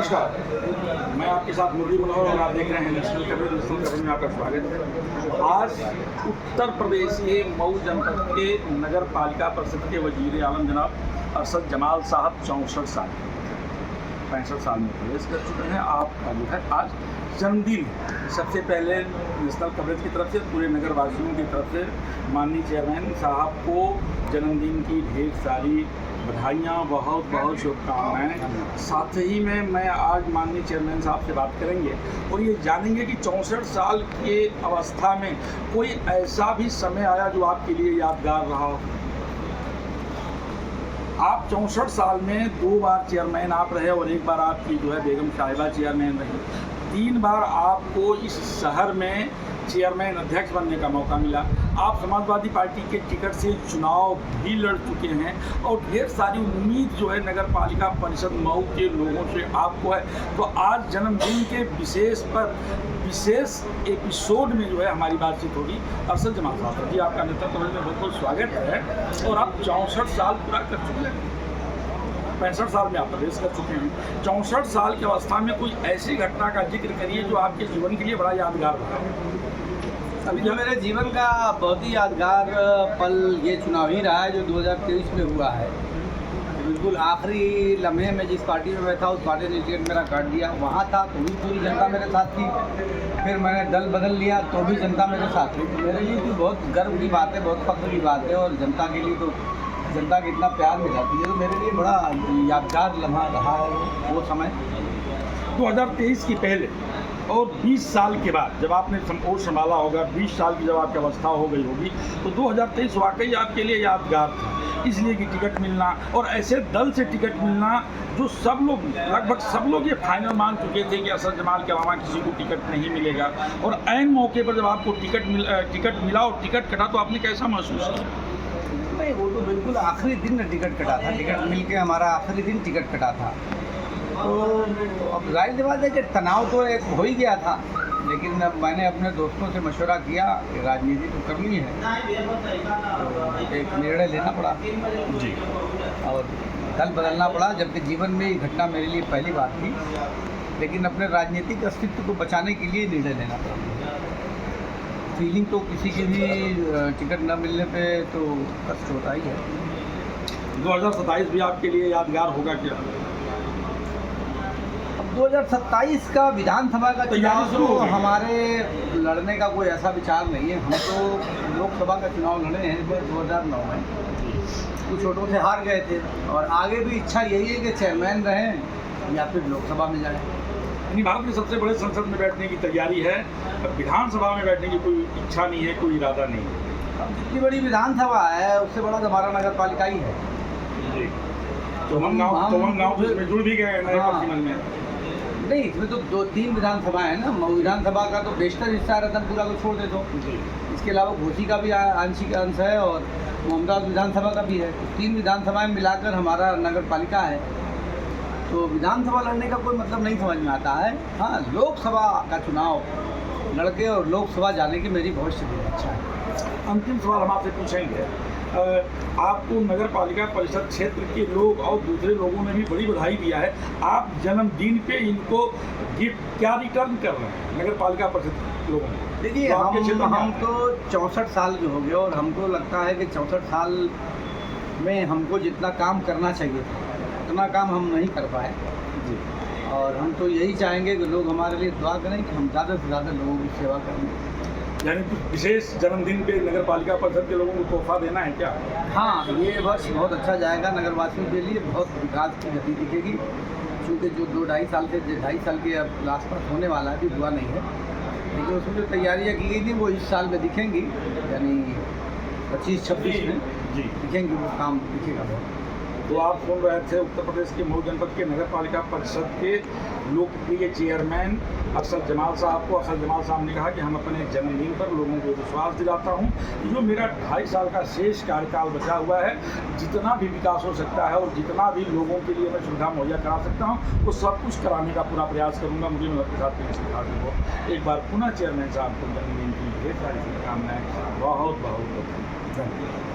नमस्कार, मैं आपके साथ मुरली मनोहर और आप देख रहे हैं नेशनल कवरेज में आपका स्वागत है। आज उत्तर प्रदेश के मऊ जनपद के नगर पालिका परिषद के वजीर आलम जनाब अरशद जमाल साहब 64 साल 65 साल में प्रवेश कर चुके हैं। आपका जो है आज जन्मदिन है। सबसे पहले नेशनल कवरेज की तरफ से पूरे नगर वासियों की तरफ से माननीय चेयरमैन साहब को जन्मदिन की ढेर सारी बधाइयाँ, बहुत बहुत शुभकामनाएं। साथ ही में मैं आज माननीय चेयरमैन साहब से बात करेंगे और ये जानेंगे कि 64 साल के अवस्था में कोई ऐसा भी समय आया जो आपके लिए यादगार रहा हो। आप 64 साल में 2 बार चेयरमैन आप रहे और 1 बार आपकी जो है बेगम साहिबा चेयरमैन रही। 3 बार आपको इस शहर में चेयरमैन अध्यक्ष बनने का मौका मिला। आप समाजवादी पार्टी के टिकट से चुनाव भी लड़ चुके हैं और ढेर सारी उम्मीद जो है नगर पालिका परिषद मऊ के लोगों से आपको है। तो आज जन्मदिन के विशेष एपिसोड में जो है हमारी बातचीत होगी। अरशद जमाल साहब जी, आपका नेतृत्व में बहुत बहुत स्वागत है। और आप 64 साल पूरा कर चुके हैं, 65 साल में आप प्रवेश कर चुके हैं। 64 साल की अवस्था में कोई ऐसी घटना का जिक्र करिए जो आपके जीवन के लिए बड़ा यादगार रहा है। अभी जो मेरे जीवन का बहुत ही यादगार पल ये चुनाव ही रहा है जो 2023 में हुआ है। बिल्कुल आखिरी लम्हे में जिस पार्टी में मैं था उस पार्टी ने टिकट मेरा काट दिया। वहाँ था तो भी पूरी जनता मेरे साथ थी, फिर मैंने दल बदल लिया तो भी जनता मेरे साथ थी। मेरे लिए तो बहुत गर्व की बात है, बहुत फख्र की बात है। और जनता के लिए तो जनता के इतना प्यार मिल जाती है तो मेरे लिए बड़ा यादगार लम्हा रहा है वो समय। 2023 की पहले और 20 साल के बाद जब आपने ओर संभाला होगा, 20 साल की जब आपकी अवस्था हो गई होगी, तो 2023 वाकई आपके लिए यादगार था। इसलिए कि टिकट मिलना और ऐसे दल से टिकट मिलना जो सब लोग लगभग सब लोग ये फाइनल मान चुके थे कि अरशद जमाल के अलावा किसी को टिकट नहीं मिलेगा। और ऐन मौके पर जब आपको टिकट मिला और टिकट कटा तो आपने कैसा महसूस किया? नहीं, वो तो बिल्कुल आखिरी दिन टिकट कटा था। टिकट मिल के हमारा आखिरी दिन टिकट कटा था। तो अब जाहिर सी बात है कि तनाव तो एक हो ही गया था, लेकिन अब मैंने अपने दोस्तों से मशवरा किया कि राजनीति तो करनी है, तो एक निर्णय लेना पड़ा जी और दल बदलना पड़ा। जबकि जीवन में ये घटना मेरे लिए पहली बात थी, लेकिन अपने राजनीतिक अस्तित्व को बचाने के लिए निर्णय लेना पड़ा। फीलिंग तो किसी की भी टिकट न मिलने पे तो कष्ट होता ही है। 2027 भी आपके लिए यादगार होगा क्या? 2027 का विधानसभा का चुनाव तो हमारे लड़ने का कोई ऐसा विचार नहीं है। हम तो लोकसभा का चुनाव लड़े हैं 2009 में, कुछ वोटों से हार गए थे और आगे भी इच्छा यही है कि चेयरमैन रहें या फिर लोकसभा में जाएं। यानी भारत के सबसे बड़े संसद में बैठने की तैयारी है, विधानसभा में बैठने की कोई इच्छा नहीं है, कोई इरादा नहीं है। अब जितनी बड़ी विधानसभा है उससे बड़ा तो हमारा नगर पालिका ही है। जी, तो हम गाँव इसमें जुड़ भी गए नए पर्सनल में। नहीं, इसमें तो 2-3 विधानसभा है ना। मऊ विधानसभा का तो बेशतर हिस्सा रतनपुरा को छोड़ दे दो। इसके अलावा घोसी का भी आंशिक अंश है और मोहम्मदाबाद विधानसभा का भी है। 3 विधानसभाएं मिलाकर हमारा नगर पालिका है। तो विधानसभा लड़ने का कोई मतलब नहीं समझ में आता है। हाँ, लोकसभा का चुनाव लड़के और लोकसभा जाने की मेरी भविष्य की इच्छा है। अंतिम सवाल हम आपसे पूछेंगे, आपको नगर पालिका परिषद क्षेत्र के लोग और दूसरे लोगों ने भी बड़ी बधाई दिया है। आप जन्मदिन पे इनको गिफ्ट क्या रिटर्न कर रहे हैं नगर पालिका परिषद लोगों को? देखिए, हम तो 64 साल के हो गए और हमको लगता है कि 64 साल में हमको जितना काम करना चाहिए उतना काम हम नहीं कर पाए जी। और हम तो यही चाहेंगे कि लोग हमारे लिए दुआ करें कि हम ज़्यादा से ज़्यादा लोगों की सेवा करें। यानी कुछ विशेष जन्मदिन पे नगर पालिका परिषद के लोगों को तोहफा देना है क्या? हाँ, ये वर्ष बहुत अच्छा जाएगा नगरवासियों के लिए, बहुत विकास की गति दिखेगी। चूँकि जो 2-2.5 साल से 2.5 साल के अब आसपास होने वाला है, अभी हुआ नहीं है, लेकिन उसमें जो तैयारियाँ की गई थी वो इस साल में दिखेंगी। यानी 25-26 में जी दिखेंगी, वो काम दिखेगा बहुत। तो आप सुन रहे थे उत्तर प्रदेश के मऊ जनपद के नगर पालिका परिषद के लोकप्रिय चेयरमैन अरशद जमाल साहब को। अरशद जमाल साहब ने कहा कि हम अपने जन्मदिन पर लोगों को विश्वास दिलाता हूं कि जो मेरा 2.5 साल का शेष कार्यकाल बचा हुआ है, जितना भी विकास हो सकता है और जितना भी लोगों के लिए मैं सुविधा मुहैया करा सकता हूं वो सब कुछ कराने का पूरा प्रयास करूँगा। मुझे मदद के साथ एक बार पुनः चेयरमैन साहब को जन्मदिन की ढेर सारी शुभकामनाएं। बहुत बहुत धन्यवाद।